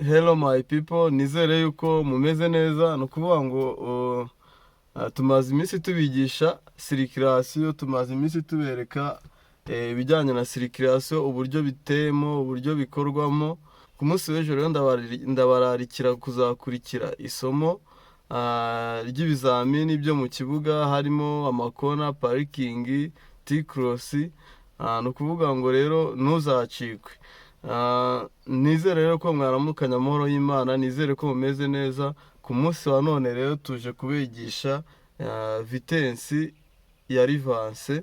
Hello my people, nizere yuko mumeze neza. Ni ukuvuga ngo tumaze iminsi tubigisha sirikirasiyo, tumaze iminsi tubereka ibijyanye na sirikirasiyo, uburyo bitemo, uburyo bikorwamo. Ku munsi w'ejo rero ndabararikira kuzakurikira isomo ry'ibizamini byo mu kibuga, harimo amakona, parikingi, tikorosi. Ni ukuvuga ngo rero ntuzacikwe. Nizere rero ko mwaramukanya amahoro y'Imana, nizere ko mumeze neza. Ku munsi wa none rero tuje kubigisha vitensi ya rivanse.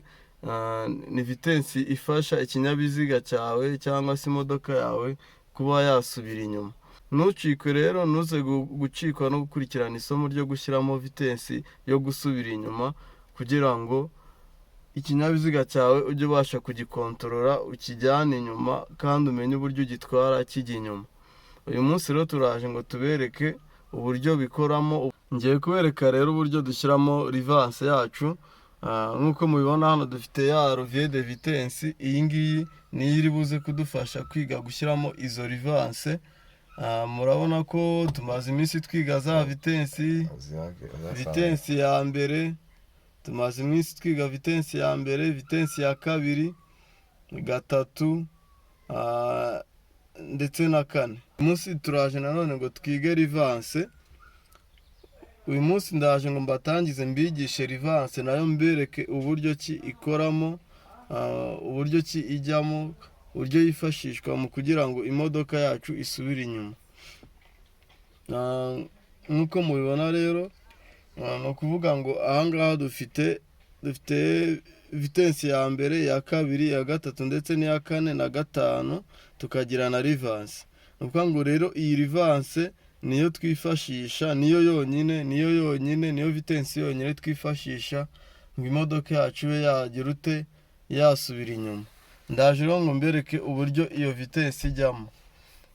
Ni vitensi ifasha ikinyabiziga cyawe cyangwa se imodoka yawe kuba yasubira inyuma. Ntucikwe rero, ntuze gucikwa no gukurikirana isomo ryo gushyiramo vitensi yo gusubira inyuma, kugira ngo ikinyabiziga cyawe ujye ubasha kugikontorora, ukijyane inyuma kandi umenye uburyo ugitwara kijya inyuma. Uyu munsi rero turaje ngo tubereke uburyo bikoramo. Ngiye kubereka rero uburyo dushyiramo rivanse yacu. Nk'uko mubibona hano dufite ya rovier de vitensi. Iyi ngiyi niyo iri buze kudufasha kwiga gushyiramo izo rivanse. Murabona ko tumaze iminsi twiga za vitensi. Vitensi ya mbere tumaze iminsi twiga vitensi ya mbere, vitensi ya kabiri, gatatu ndetse na kane. Uyu munsi turaje nanone ngo twige rivanse. Uyu munsi ndaje ngo mbatangize mbigishe rivanse, nayo mbereke uburyo ki ikoramo, uburyo ki ijyamo, uburyo yifashishwa mu kugira ngo imodoka yacu isubire inyuma. Nk'uko mubibona rero, ni ukuvuga ngo ahangaha dufite vitensi ya mbere, ya kabiri, ya gatatu ndetse n'iya kane na gatanu, tukagira na rivanse. Ni ukuvuga ngo rero iyi rivanse niyo twifashisha, niyo vitensi yonyine twifashisha ngo imodoka yacu ibe yagira ute, yasubira inyuma. Ndaje rero ngo mbereke uburyo iyo vitensi ijyamo.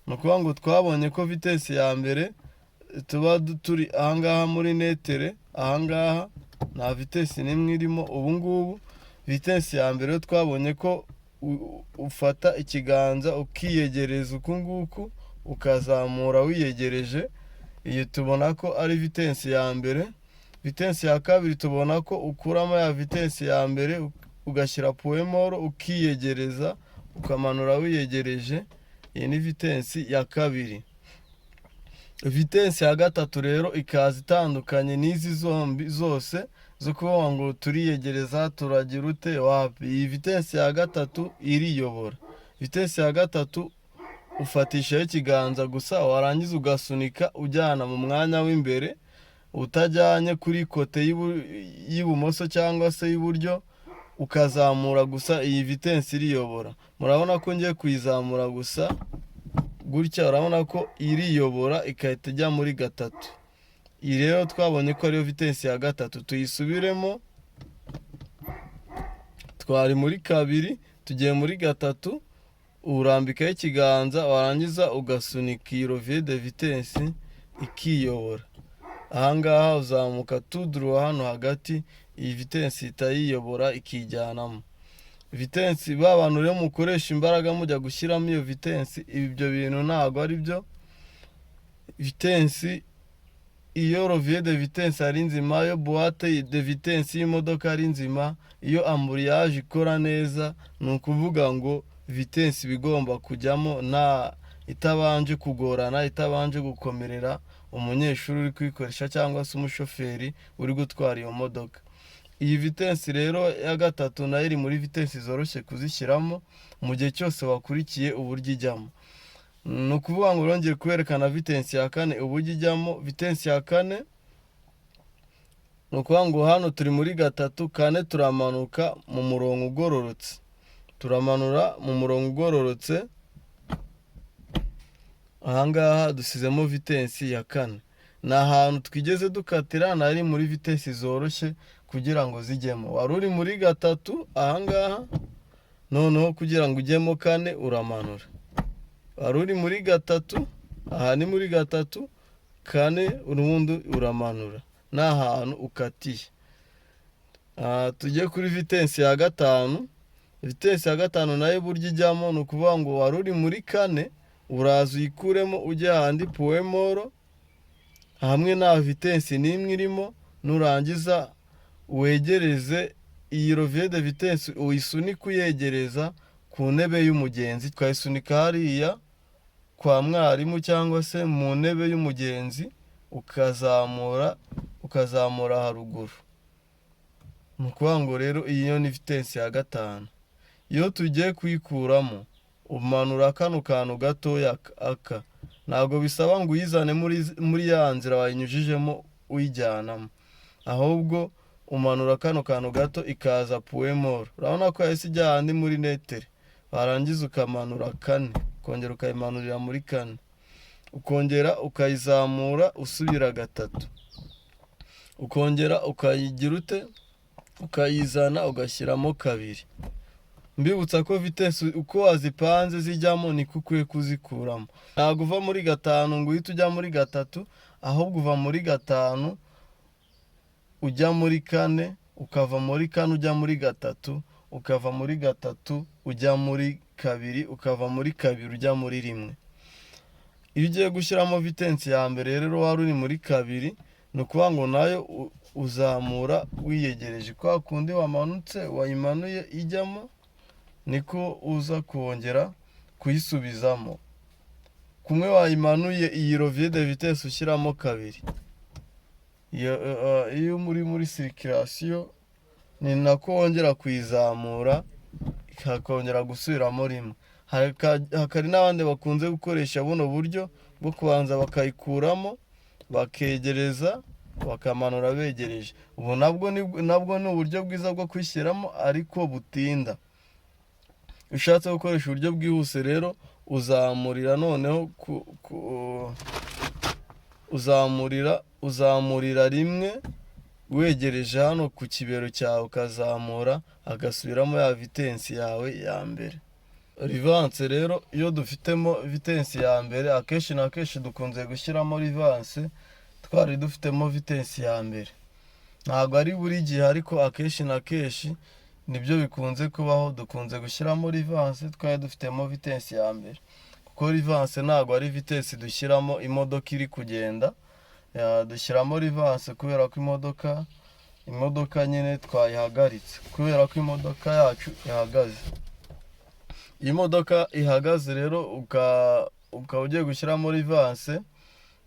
Ni ukuvuga ngo twabonye ko vitensi ya mbere tuba turi ahangaha muri netere, ahangaha nta vitensi n'imwe irimo. Ubu ngubu vitensi ya mbere twabonye ko ufata ikiganza ukiyegereza uku nguku, ukazamura wiyegereje. Iyi tubona ko ari vitensi ya mbere. Vitensi ya kabiri tubona ko ukuramo ya vitensi ya mbere ugashyira puwemoro, ukiyegereza, ukamanura wiyegereje. Iyi ni vitensi ya kabiri. Vitensi ya gatatu rero ikaza itandukanye n'izi zombi zose zo kuvuga ngo turiyegereza turagira ute, wapi. Iyi vitensi ya gatatu iriyobora. Vitensi ya gatatu ufatishaho ikiganza gusa, warangiza ugasunika ujyana mu mwanya w'imbere, utajyanye kuri kote y'ibumoso cyangwa se y'iburyo, ukazamura gusa. Iyi vitensi iriyobora. Murabona ko ngiye kuyizamura gusa gutya, urabona ko iriyobora ikahita ijya muri gatatu. Iyi rero twabonye ko ariyo vitensi ya gatatu. Tuyisubiremo. Twari muri kabiri, tugiye muri gatatu, urambikaho ikiganza, warangiza ugasunika iyi rovier de vitensi ikiyobora. Ahangaha uzamuka tuduruwa hano hagati, iyi vitensi itayiyobora ikijyanamo. Vitensi, ba bantu rero mukoresha imbaraga mujya gushyiramo iyo vitensi, ibyo bintu ntabwo ari byo. Vitensi, iyo rovier de vitensi ari nzima, iyo buwate de vitensi y'imodoka ari nzima, iyo amburiyaje ikora neza, ni ukuvuga ngo vitensi bigomba kujyamo itabanje kugorana, itabanje gukomerera umunyeshuri uri kuyikoresha cyangwa se umushoferi uri gutwara iyo modoka. Iyi vitensi rero ya gatatu nayo iri muri vitensi zoroshye kuzishyiramo mu gihe cyose wakurikiye uburyo ijyamo. Ni ukuvuga ngo urongere kwerekana vitensi ya kane uburyo ijyamo. Vitensi ya kane ni ukuvuga ngo hano turi muri gatatu, kane turamanuka mu murongo ugororotse. Turamanura mu murongo ugororotse. Ahangaha dusizemo vitensi ya kane. Ni ahantu twigeze dukatira, nari muri vitensi zoroshye kugira ngo zijyemo. Wari uri muri gatatu ahangaha, noneho kugira ngo ujyemo kane uramanura. Wari uri muri gatatu, aha ni muri gatatu, kane urundi uramanura. Ni ahantu ukatiye. Tujye kuri vitensi ya gatanu. Vitensi ya gatanu nayo buryo ijyamo, ni ukuvuga ngo wari uri muri kane, uraza uyikuremo ujye ahandi puwemoro hamwe nta vitensi n'imwe irimo, nurangiza wegereze iyi rovier de vitesse uyisunike uyegereza ku ntebe y'umugenzi, ukayisunika hariya kwa mwarimu cyangwa se mu ntebe y'umugenzi, ukazamura haruguru. Ni ukuvuga ngo rero iyo ni vitesse ya gatanu. Iyo tugiye kuyikuramo umanura kano kantu gatoya aka, ntabwo bisaba ngo uyizane muri ya nzira wayinyujijemo uyijyanamo, ahubwo umanura kano kantu gato ikaza puwemoro. Urabona ko yahise ijya ahandi muri netere, warangiza ukamanura kane, ukongera ukayimanurira muri kane, ukongera ukayizamura usubira gatatu, ukongera ukayigira ute, ukayizana ugashyiramo kabiri. Mbibutsa ko vitesse uko wazipanze zijyamo niko ukwiye kuzikuramo. Ntabwo uva muri gatanu ngo uhite ujya muri gatatu, ahubwo uva muri gatanu ujya muri kane, ukava muri kane ujya muri gatatu, ukava muri gatatu ujya muri kabiri, ukava muri kabiri ujya muri rimwe. Iyo ugiye gushyiramo vitesse ya mbere rero wari uri muri kabiri, ni ukuvuga ngo nayo uzamura wiyegereje. Kwa kundi wamanutse wayimanuye ijyamo, niko uza kongera kuyisubizamo. Kumwe wayimanuye iyi rovier de vitesse ushyiramo kabiri. Iyo muri circulation ni nako wongera kuyizamura ikakongera gusubiramo rimwe. Hakari n'abandi bakunze gukoresha buno buryo bwo kubanza bakayikuramo bakegereza bakamanura begereje. Ubu nabwo ni uburyo bwiza bwo kwishyiramo ariko butinda. Ushatse gukoresha uburyo bwihuse rero uzamurira noneho uzamurira rimwe wegereje hano ku kibero cyawe, ukazamura agasubiramo ya vitesse yawe ya mbere. Rivanse rero iyo dufitemo vitesse ya mbere, akenshi na kenshi dukunze gushyiramo rivanse twari dufitemo vitesse ya mbere. Ntabwo ari buri gihe ariko akenshi na kenshi nibyo bikunze kubaho, dukunze gushyiramo rivanse twari dufitemo vitesse ya mbere, kuko rivanse ntabwo ari vitesse dushyiramo imodoka iri kugenda. Dushyiramo rivanse kubera ko imodoka nyine twayihagaritse, kubera ko imodoka yacu ihagaze. Iyi modoka ihagaze rero ukaba ugiye gushyiramo rivanse,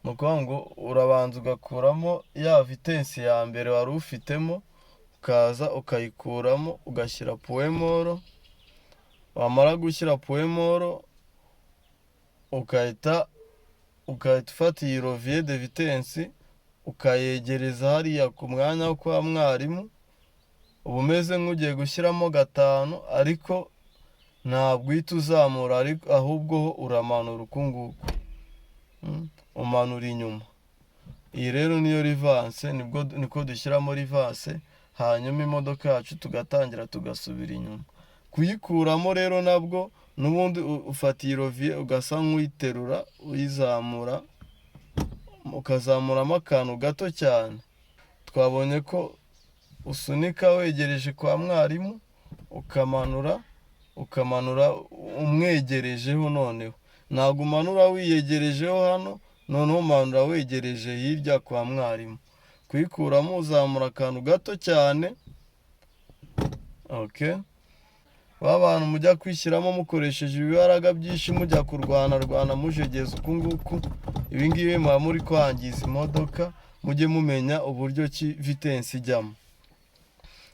ni ukuvuga ngo urabanza ugakuramo ya vitesse ya mbere wari ufitemo, ukaza ukayikuramo ugashyira puwemoro. Wamara gushyira puwemoro ukahita ufata iyi rovier de vitesse ukayegereza hariya ku mwanya wo kwa mwarimu. Uba umeze nk'ugiye gushyiramo gatanu, ariko ntabwo uhita uzamura, ahubwo uramanura uku nguku, umanura inyuma. Iyi rero niyo rivanse, niko dushyiramo rivanse, hanyuma imodoka yacu tugatangira tugasubira inyuma. Kuyikuramo rero nabwo n'ubundi ufata iyi rovier ugasa nk'uyiterura uyizamura, ukazamuramo akantu gato cyane. Twabonye ko usunika wegereje kwa mwarimu, ukamanura umwegerejeho. Noneho ntabwo umanura wiyegerejeho hano, noneho umanura wegereje hirya kwa mwarimu. Kuyikuramo uzamura akantu gato cyane. Bantu mujya kwishyiramo mukoresheje ibibaraga byinshi, mujya kurwana mujegeza uku nguku, ibi ngibi muba muri kwangiza imodoka. Mujye mumenya uburyo ki vitesse ijyamo.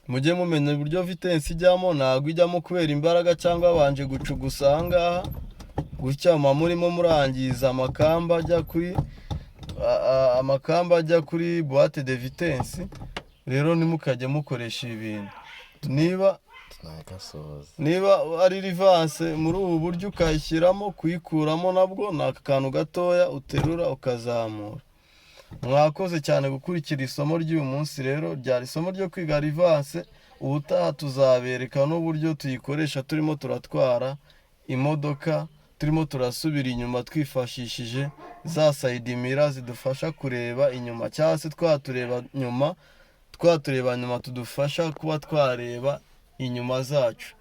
Mujye mumenya uburyo vitesse ijyamo, ntabwo ijyamo kubera imbaraga cyangwa babanje gucugusa aha ngaha. Gutya muba murimo murangiza amakamba ajya kuri boîte de vitesse. Rero nimukajya mukoresha ibintu. Niba ari rivanse muri ubu buryo ukayishyiramo, kuyikuramo nabwo ni akantu gatoya uterura ukazamura. Mwakoze cyane gukurikira isomo ry'uyu munsi. Rero ryari isomo ryo kwiga rivanse. Ubutaha tuzabereka n'uburyo tuyikoresha turimo turatwara imodoka, turimo turasubira inyuma twifashishije za side mirror zidufasha kureba inyuma, cyangwa se twatureba nyuma tudufasha kuba twareba inyuma zacu.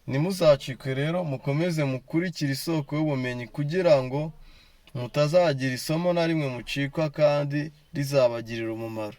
Ntimuzacikwe rero, mukomeze mukurikire isoko y'ubumenyi kugira ngo mutazagira isomo na rimwe mucikwa kandi rizabagirira umumaro.